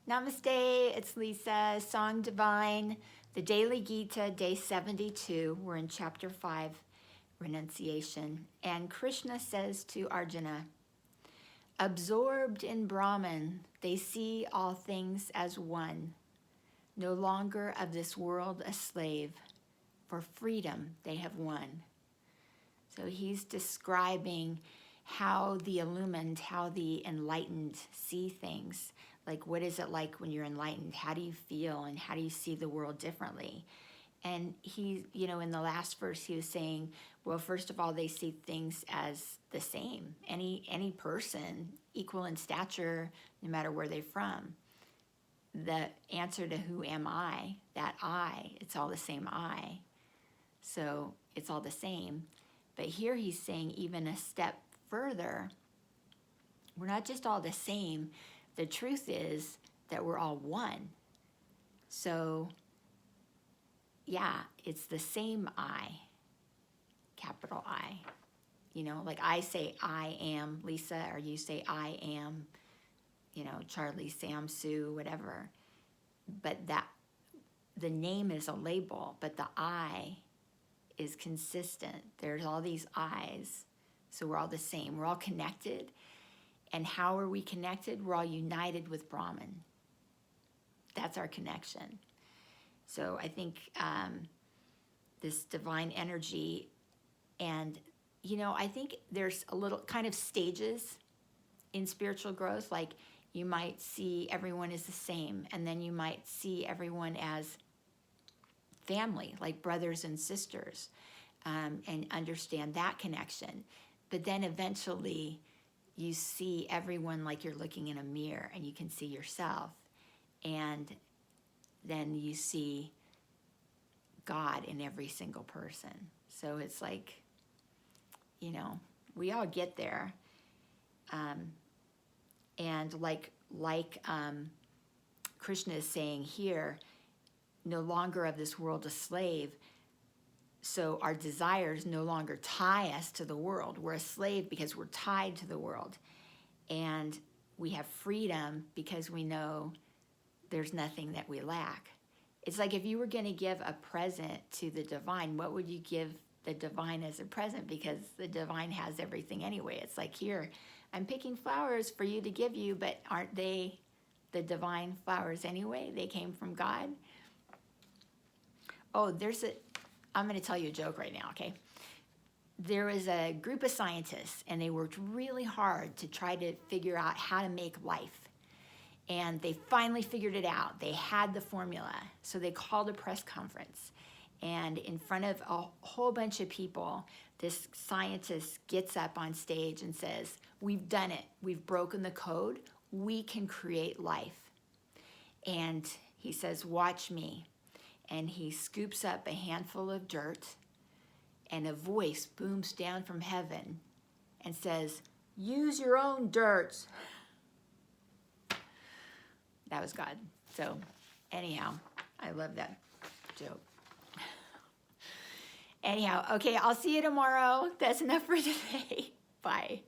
Namaste, it's Lisa, Song Divine, the Daily Gita, day 72. We're in chapter 5, Renunciation. And Krishna says to Arjuna, absorbed in Brahman, they see all things as one, no longer of this world a slave, for freedom they have won. So he's describing how the illumined, how the enlightened see things. Like, what is it like when you're enlightened? How do you feel and how do you see the world differently? And he, in the last verse, he was saying, well, first of all, they see things as the same. Any person, equal in stature, no matter where they're from. The answer to who am I, that I, it's all the same I. So it's all the same. But here he's saying even a step further, we're not just all the same. The truth is that we're all one. So, yeah, it's the same I, capital I. Like I say I am Lisa, or you say I am, Charlie, Sam, Sue, whatever. But the name is a label, but the I is consistent. There's all these I's, so we're all the same. We're all connected. And how are we connected? We're all united with Brahman. That's our connection. So I think this divine energy, and I think there's a little kind of stages in spiritual growth. Like you might see everyone as the same, and then you might see everyone as family, like brothers and sisters, and understand that connection. But then eventually you see everyone like you're looking in a mirror, and you can see yourself. And then you see God in every single person. So it's like, we all get there. And like Krishna is saying here, no longer of this world a slave. So our desires no longer tie us to the world. We're a slave because we're tied to the world. And we have freedom because we know there's nothing that we lack. It's like if you were going to give a present to the divine, what would you give the divine as a present? Because the divine has everything anyway. It's like, here, I'm picking flowers for you to give you, but aren't they the divine flowers anyway? They came from God. Oh, I'm going to tell you a joke right now, okay? There was a group of scientists, and they worked really hard to try to figure out how to make life. And they finally figured it out. They had the formula. So they called a press conference. And in front of a whole bunch of people, this scientist gets up on stage and says, we've done it. We've broken the code. We can create life. And he says, watch me. And he scoops up a handful of dirt, and a voice booms down from heaven and says, use your own dirt. That was God. So anyhow, I love that joke. Anyhow, okay, I'll see you tomorrow. That's enough for today. Bye.